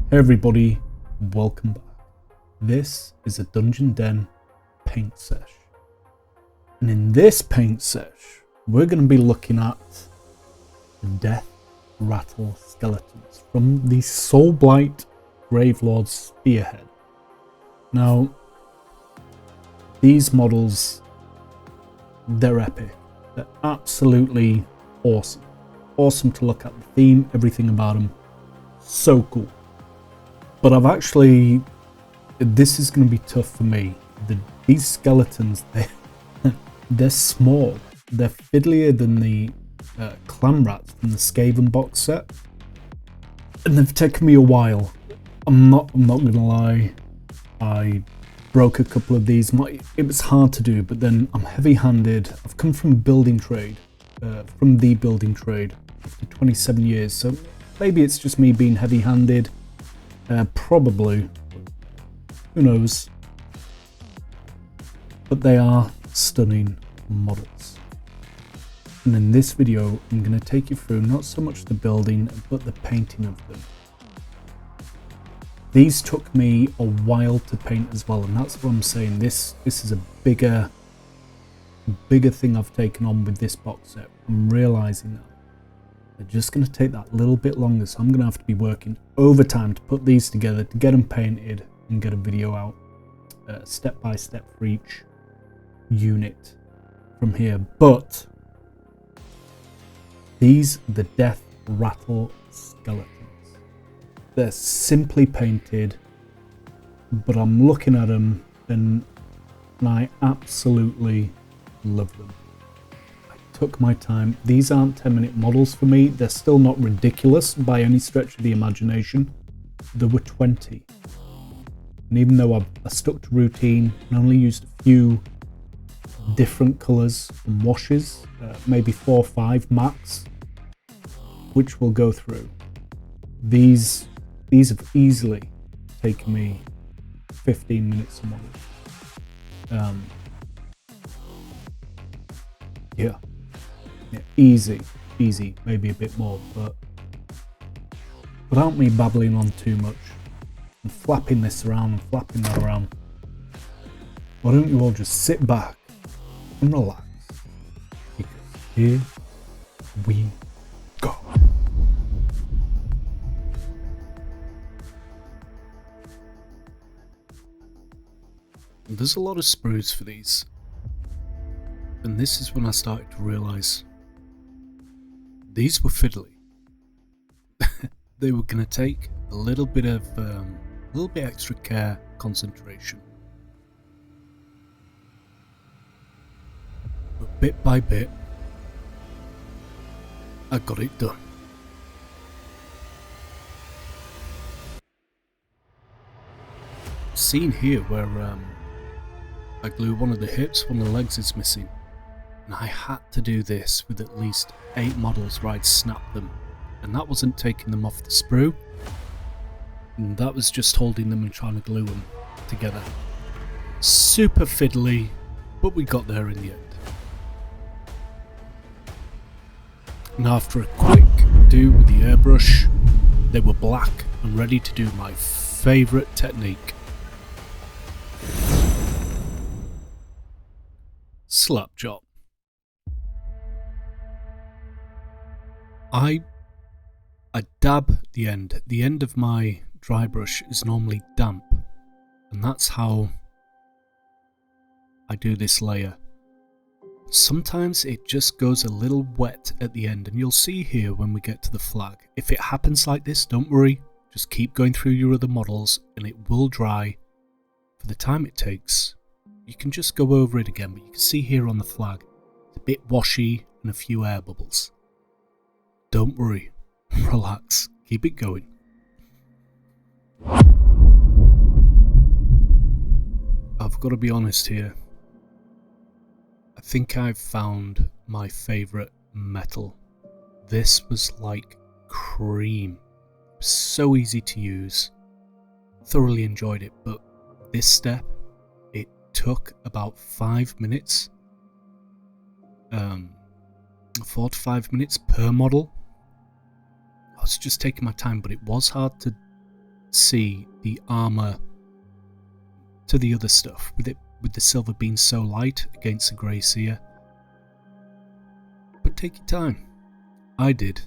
Hey everybody, welcome back. This is a Dungeon Den paint sesh. And in this paint sesh, we're going to be looking at the Death Rattle Skeletons from the Soulblight Gravelord Spearhead. Now, these models, they're epic. They're absolutely awesome. Awesome to look at. The theme, everything about them, so cool. But this is going to be tough for me. These skeletons, they're small. They're fiddlier than the clam rats from the Skaven box set. And they've taken me a while. I'm not going to lie. I broke a couple of these. It was hard to do, but then I'm heavy-handed. I've come from building trade, from the building trade after 27 years. So maybe it's just me being heavy-handed. Probably. Who knows? But they are stunning models. And in this video, I'm going to take you through not so much the building, but the painting of them. These took me a while to paint as well, and that's what I'm saying. This is a bigger thing I've taken on with this box set. I'm realizing that. They're just going to take that little bit longer, so I'm going to have to be working overtime to put these together, to get them painted and get a video out step by step for each unit from here. But these are the Death Rattle Skeletons. They're simply painted, but I'm looking at them and I absolutely love them. Took my time. These aren't 10-minute models for me. They're still not ridiculous by any stretch of the imagination. There were 20. And even though I stuck to routine and only used a few different colours and washes, maybe 4 or 5 max, which we'll go through, these have easily taken me 15 minutes a model. Yeah, easy, maybe a bit more, but without me babbling on too much and flapping this around and flapping that around, why don't you all just sit back and relax, because here we go. There's a lot of sprues for these, and this is when I started to realise these were fiddly. They were going to take a little bit extra care, concentration. But bit by bit, I got it done. Seen here where I glue one of the hips, one of the legs is missing. And I had to do this with at least 8 models where I'd snap them. And that wasn't taking them off the sprue. And that was just holding them and trying to glue them together. Super fiddly, but we got there in the end. And after a quick do with the airbrush, they were black and ready to do my favourite technique. Slap job. I dab the end. The end of my dry brush is normally damp, and that's how I do this layer. Sometimes it just goes a little wet at the end, and you'll see here when we get to the flag. If it happens like this, don't worry, just keep going through your other models and it will dry. For the time it takes, you can just go over it again, but you can see here on the flag, it's a bit washy and a few air bubbles. Don't worry, relax, keep it going. I've got to be honest here. I think I've found my favourite metal. This was like cream. So easy to use. Thoroughly enjoyed it, but this step, it took about 5 minutes. 4 to 5 minutes per model. I was just taking my time, but it was hard to see the armour to the other stuff, with the silver being so light against the grey seer. But take your time. I did.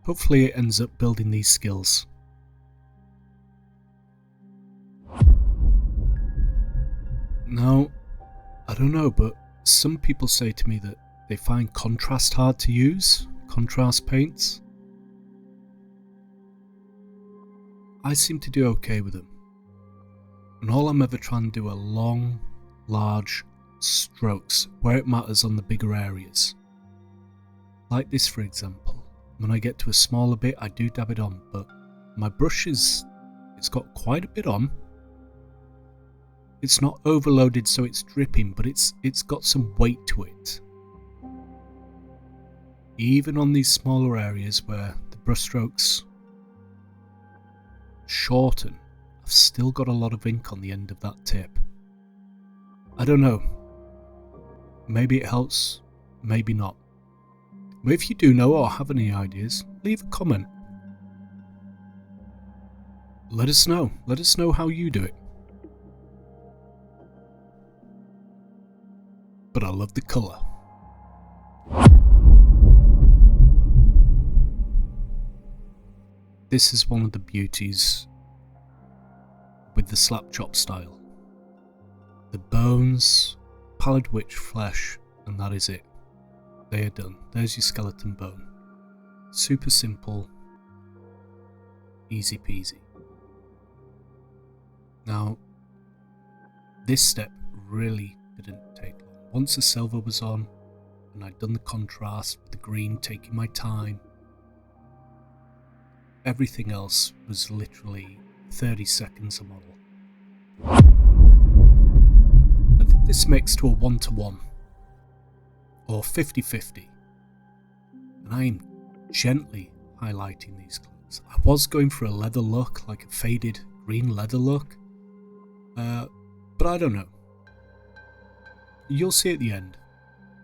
Hopefully it ends up building these skills. Now, I don't know, but some people say to me that they find contrast hard to use, contrast paints. I seem to do okay with them. And all I'm ever trying to do are long, large strokes where it matters on the bigger areas. Like this, for example. When I get to a smaller bit, I do dab it on, but my brush it's got quite a bit on. It's not overloaded so it's dripping, but it's got some weight to it. Even on these smaller areas where the brush strokes shorten, I've still got a lot of ink on the end of that tip. I don't know. Maybe it helps, maybe not. But if you do know or have any ideas, leave a comment. Let us know. Let us know how you do it. But I love the colour. This is one of the beauties with the slap chop style. The bones, pallid witch flesh, and that is it. They are done. There's your skeleton bone. Super simple, easy peasy. Now, this step really didn't take long. Once the silver was on, and I'd done the contrast with the green, taking my time, everything else was literally 30 seconds a model. I did this mix to a 1-to-1, or 50-50, and I am gently highlighting these cloaks. I was going for a leather look, like a faded green leather look, but I don't know. You'll see at the end.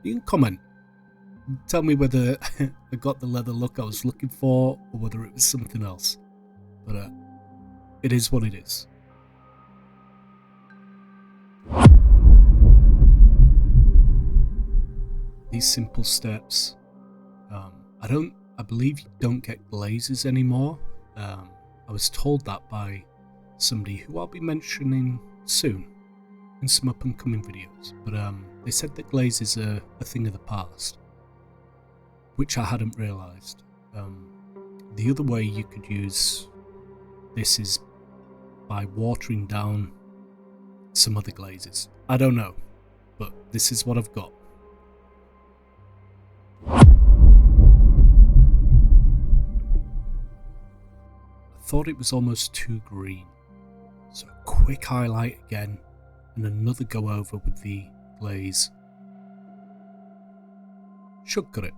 You can comment. Tell me whether I got the leather look I was looking for, or whether it was something else. But it is what it is. These simple steps. I believe you don't get glazes anymore. I was told that by somebody who I'll be mentioning soon in some up and coming videos. But they said that glazes are a thing of the past, which I hadn't realised. The other way you could use this is by watering down some other glazes. I don't know, but this is what I've got. I thought it was almost too green, so a quick highlight again and another go over with the glaze. Should cut it.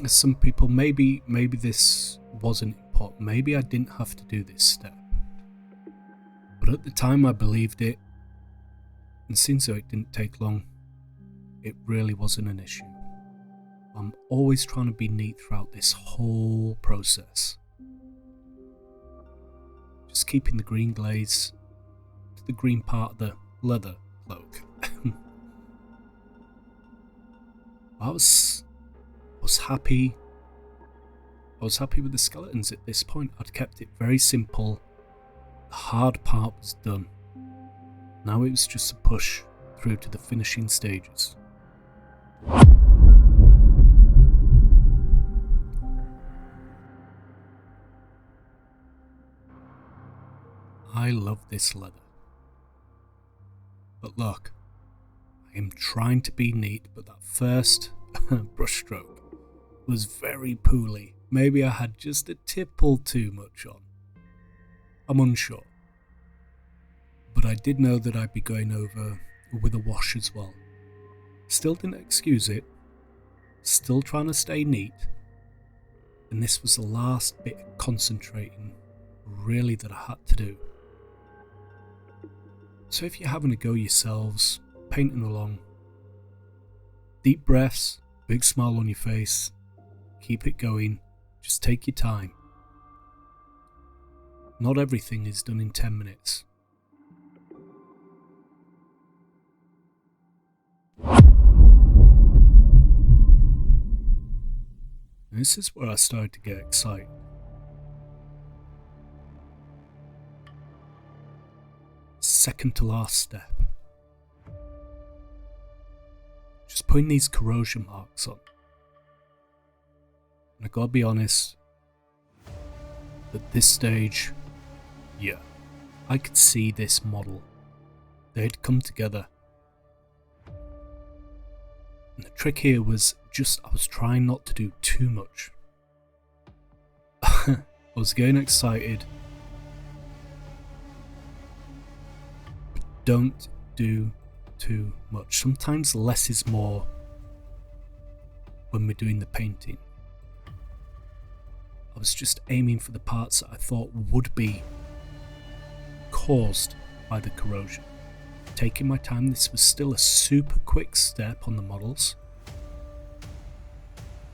Some people, maybe this wasn't important, maybe I didn't have to do this step, but at the time I believed it, and since it didn't take long, it really wasn't an issue. I'm always trying to be neat throughout this whole process, just keeping the green glaze to the green part of the leather cloak. I was happy. I was happy with the skeletons at this point. I'd kept it very simple. The hard part was done. Now it was just a push through to the finishing stages. I love this leather. But look, I am trying to be neat, but that first brush stroke was very poorly. Maybe I had just a tipple too much on. I'm unsure. But I did know that I'd be going over with a wash as well. Still didn't excuse it. Still trying to stay neat. And this was the last bit of concentrating really that I had to do. So if you're having a go yourselves, painting along, deep breaths, big smile on your face, keep it going, just take your time. Not everything is done in 10 minutes. This is where I started to get excited. Second to last step. Just putting these corrosion marks on. And I gotta be honest, at this stage, yeah, I could see this model. They'd come together. And the trick here was I was trying not to do too much. I was getting excited. But don't do too much. Sometimes less is more when we're doing the painting. I was just aiming for the parts that I thought would be caused by the corrosion. Taking my time, this was still a super quick step on the models,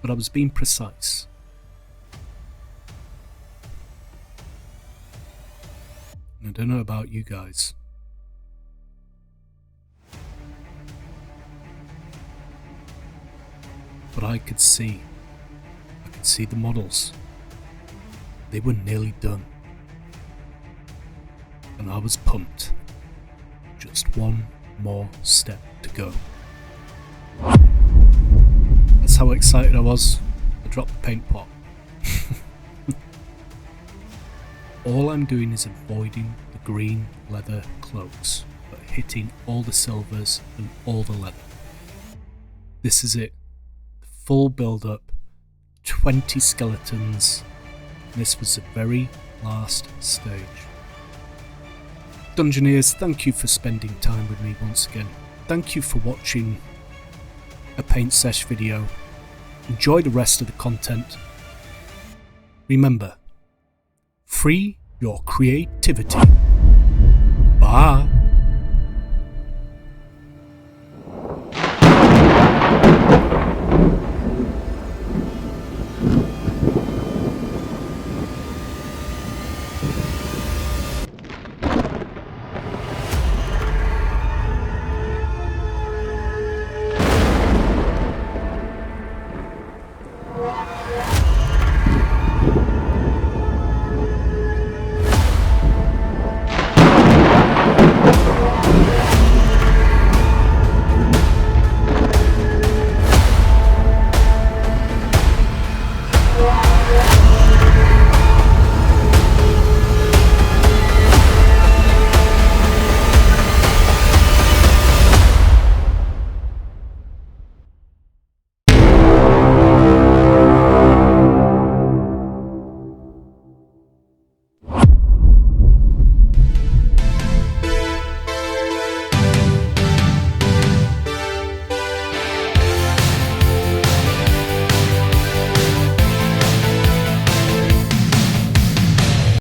but I was being precise. And I don't know about you guys, but I could see the models. They were nearly done. And I was pumped. Just one more step to go. That's how excited I was. I dropped the paint pot. All I'm doing is avoiding the green leather cloaks, but hitting all the silvers and all the leather. This is it. The full build up. 20 skeletons. This was the very last stage. Dungeoneers, thank you for spending time with me once again. Thank you for watching a paint sesh video. Enjoy the rest of the content. Remember, free your creativity. Bye.